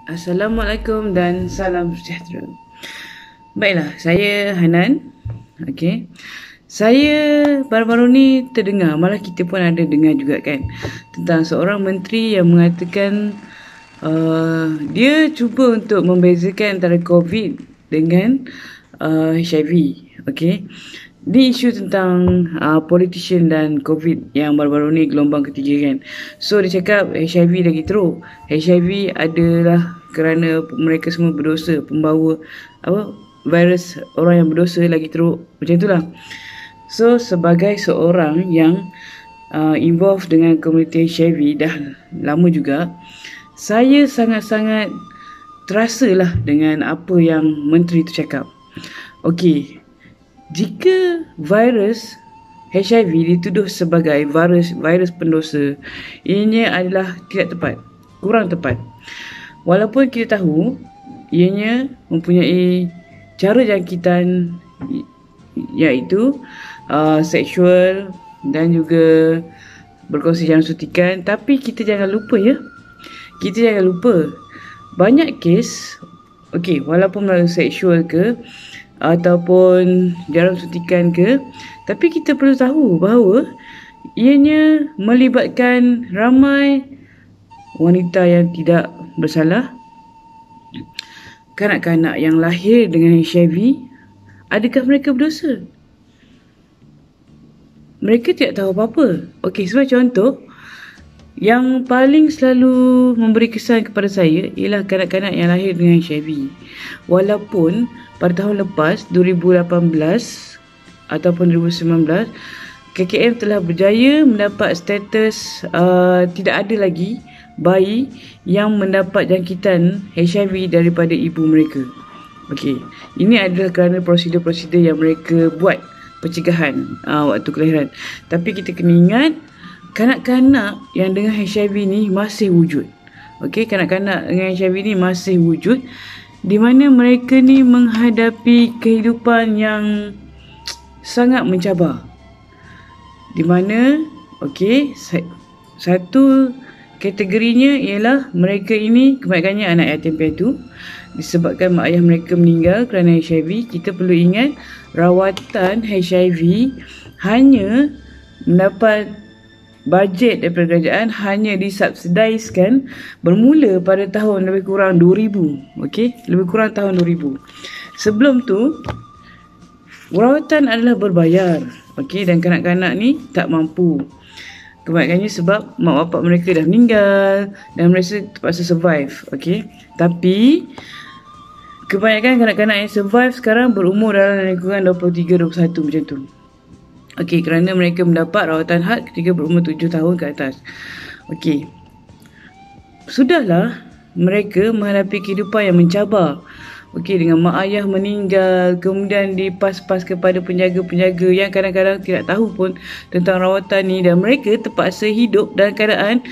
Assalamualaikum dan salam sejahtera. Baiklah, saya Hanan. Okey. Saya baru-baru ni terdengar, malah kita pun ada dengar juga kan, tentang seorang menteri yang mengatakan dia cuba untuk membezakan antara COVID dengan HIV. Okey. Ni isu tentang politician dan COVID yang baru-baru ni gelombang ketiga kan. So dia cakap HIV lagi teruk. HIV adalah kerana mereka semua berdosa, pembawa virus orang yang berdosa lagi teruk. Macam itulah. So sebagai seorang yang involved dengan komuniti HIV dah lama juga, saya sangat-sangat terasalah dengan apa yang menteri tu cakap. Okey, jika virus HIV dituduh sebagai virus pendosa, ianya adalah tidak tepat, kurang tepat. Walaupun kita tahu ianya mempunyai cara jangkitan iaitu seksual dan juga berkongsi jalan suntikan, tapi kita jangan lupa banyak kes, walaupun melalui seksual ke ataupun jarum suntikan ke, tapi kita perlu tahu bahawa ianya melibatkan ramai wanita yang tidak bersalah, kanak-kanak yang lahir dengan HIV. Adakah mereka berdosa? Mereka tidak tahu apa-apa. Sebagai contoh, yang paling selalu memberi kesan kepada saya ialah kanak-kanak yang lahir dengan HIV. Walaupun pada tahun lepas 2018 ataupun 2019 KKM telah berjaya mendapat status tidak ada lagi bayi yang mendapat jangkitan HIV daripada ibu mereka. Ini adalah kerana prosedur-prosedur yang mereka buat pencegahan waktu kelahiran. Tapi kita kena ingat, kanak-kanak yang dengan HIV ni masih wujud. Kanak-kanak dengan HIV ni masih wujud, di mana mereka ni menghadapi kehidupan yang sangat mencabar. Di mana satu kategorinya ialah mereka ini kebanyakannya anak yatim piatu disebabkan mak ayah mereka meninggal kerana HIV. Kita perlu ingat rawatan HIV hanya mendapat bajet daripada kerajaan, hanya disubsidiskan bermula pada tahun lebih kurang 2000. Lebih kurang tahun 2000. Sebelum tu rawatan adalah berbayar. Dan kanak-kanak ni tak mampu. Kebanyakannya sebab mak bapak mereka dah meninggal dan mereka terpaksa survive. Tapi kebanyakan kanak-kanak yang survive sekarang berumur dalam lingkungan 23-21 macam tu. Kerana mereka mendapat rawatan had ketika berumur 7 tahun ke atas. Sudahlah mereka menghadapi kehidupan yang mencabar. Dengan mak ayah meninggal, kemudian dipas-pas kepada penjaga-penjaga yang kadang-kadang tidak tahu pun tentang rawatan ni, dan mereka terpaksa hidup dalam keadaan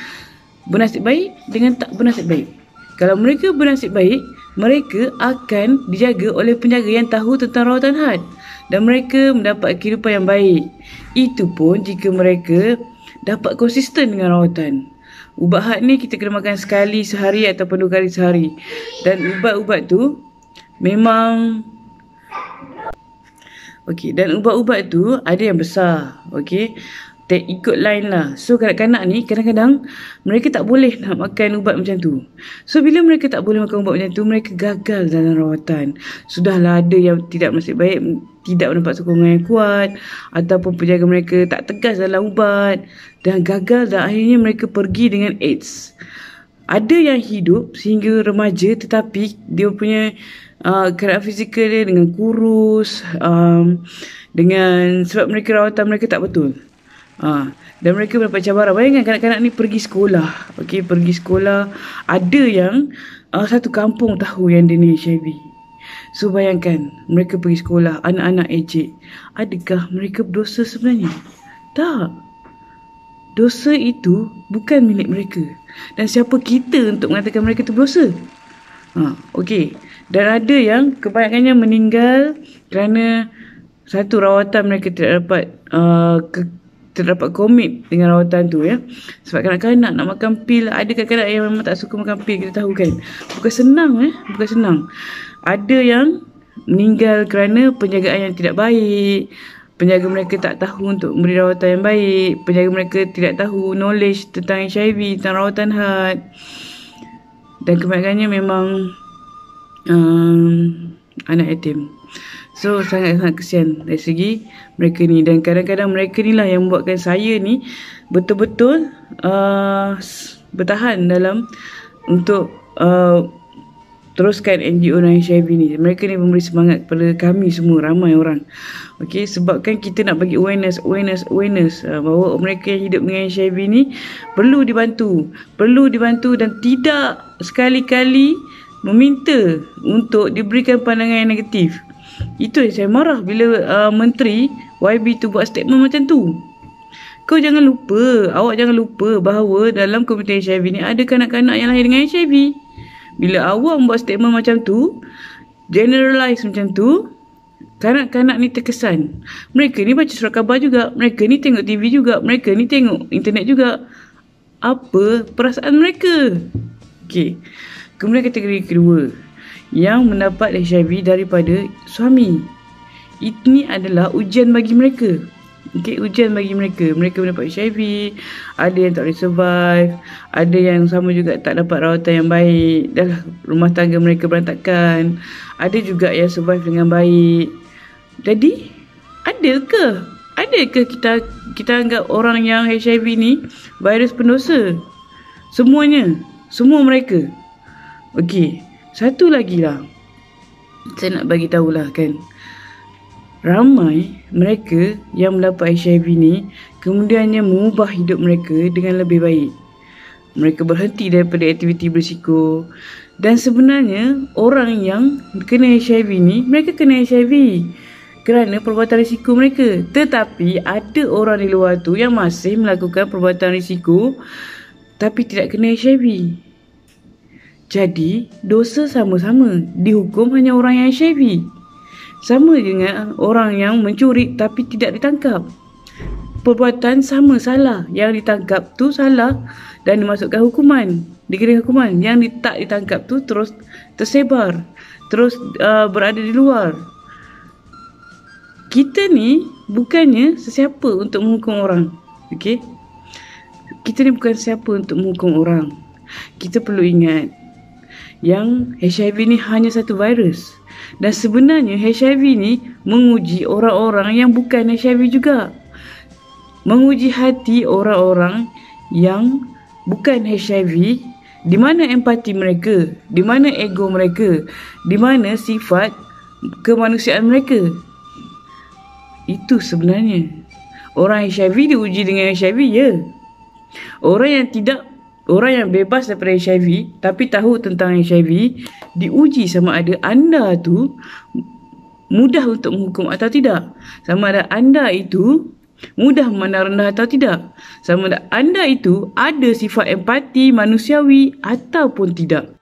bernasib baik dengan tak bernasib baik. Kalau mereka bernasib baik, mereka akan dijaga oleh penjaga yang tahu tentang rawatan had dan mereka mendapat kehidupan yang baik. Itu pun jika mereka dapat konsisten dengan rawatan. Ubat had ni kita kena makan sekali sehari ataupun 2 kali sehari. Dan ubat-ubat tu memang dan ubat-ubat tu ada yang besar. Ikut line lah. So kanak-kanak ni kadang-kadang mereka tak boleh nak makan ubat macam tu. So bila mereka tak boleh makan ubat macam tu, mereka gagal dalam rawatan. Sudahlah ada yang tidak nasib baik, tidak mendapat sokongan yang kuat, ataupun penjaga mereka tak tegas dalam ubat dan gagal, dan akhirnya mereka pergi dengan AIDS. Ada yang hidup sehingga remaja tetapi dia punya keadaan fizikal dia dengan kurus, dengan sebab mereka rawatan mereka tak betul. Dan mereka mendapat cabaran. Bayangkan kanak-kanak ni pergi sekolah. Pergi sekolah. Ada yang satu kampung tahu yang dia ni HIV. So bayangkan mereka pergi sekolah, anak-anak ejek. Adakah mereka berdosa sebenarnya? Tak. Dosa itu bukan milik mereka. Dan siapa kita untuk mengatakan mereka tu berdosa? Dan ada yang kebanyakannya meninggal kerana satu, rawatan mereka tidak dapat terdapat komit dengan rawatan tu ya. Sebab kanak-kanak nak makan pil, ada kanak-kanak yang memang tak suka makan pil, kita tahu kan. Bukan senang bukan senang. Ada yang meninggal kerana penjagaan yang tidak baik, penjaga mereka tak tahu untuk memberi rawatan yang baik, penjaga mereka tidak tahu knowledge tentang HIV, tentang rawatan had. Dan kebanyakannya memang anak yatim. So sangat-sangat kesian dari segi mereka ni. Dan kadang-kadang mereka ni lah yang membuatkan saya ni betul-betul bertahan dalam untuk teruskan NGO dan HIV ni. Mereka ni memberi semangat kepada kami semua, ramai orang. Okey, sebabkan kita nak bagi awareness bahawa mereka yang hidup dengan HIV ni perlu dibantu dan tidak sekali-kali meminta untuk diberikan pandangan yang negatif. Itu yang saya marah bila Menteri YB tu buat statement macam tu. Awak jangan lupa bahawa dalam komuniti HIV ni ada kanak-kanak yang lahir dengan HIV. Bila awak membuat statement macam tu, generalize macam tu, kanak-kanak ni terkesan. Mereka ni baca surat khabar juga, mereka ni tengok TV juga, mereka ni tengok internet juga. Apa perasaan mereka? Okey. Kemudian kategori kedua, yang mendapat HIV daripada suami. Ini adalah ujian bagi mereka. Okey, ujian bagi mereka. Mereka mendapat HIV, ada yang tak boleh survive, ada yang sama juga tak dapat rawatan yang baik, dah rumah tangga mereka berantakan, ada juga yang survive dengan baik. Jadi, adakah kita anggap orang yang HIV ni virus pendosa? Semua mereka. Okey, satu lagi lah, saya nak bagi tahulah kan, ramai mereka yang mendapat HIV ni kemudiannya mengubah hidup mereka dengan lebih baik. Mereka berhenti daripada aktiviti berisiko. Dan sebenarnya orang yang kena HIV ni, mereka kena HIV kerana perbuatan risiko mereka. Tetapi ada orang di luar tu yang masih melakukan perbuatan risiko tapi tidak kena HIV. Jadi dosa sama-sama, dihukum hanya orang yang HIV. Sama dengan orang yang mencuri tapi tidak ditangkap. Perbuatan sama, salah. Yang ditangkap tu salah dan dimasukkan hukuman, dikira hukuman. Yang tak ditangkap tu terus tersebar, terus berada di luar. Kita ni bukannya sesiapa untuk menghukum orang. Okey? Kita ni bukan sesiapa untuk menghukum orang. Kita perlu ingat yang HIV ni hanya satu virus. Dan sebenarnya HIV ni menguji orang-orang yang bukan HIV juga. Menguji hati orang-orang yang bukan HIV. Di mana empati mereka? Di mana ego mereka? Di mana sifat kemanusiaan mereka? Itu sebenarnya. Orang HIV diuji dengan HIV, ya. Orang yang bebas daripada HIV tapi tahu tentang HIV diuji sama ada anda tu mudah untuk menghukum atau tidak. Sama ada anda itu mudah memandang rendah atau tidak. Sama ada anda itu ada sifat empati manusiawi ataupun tidak.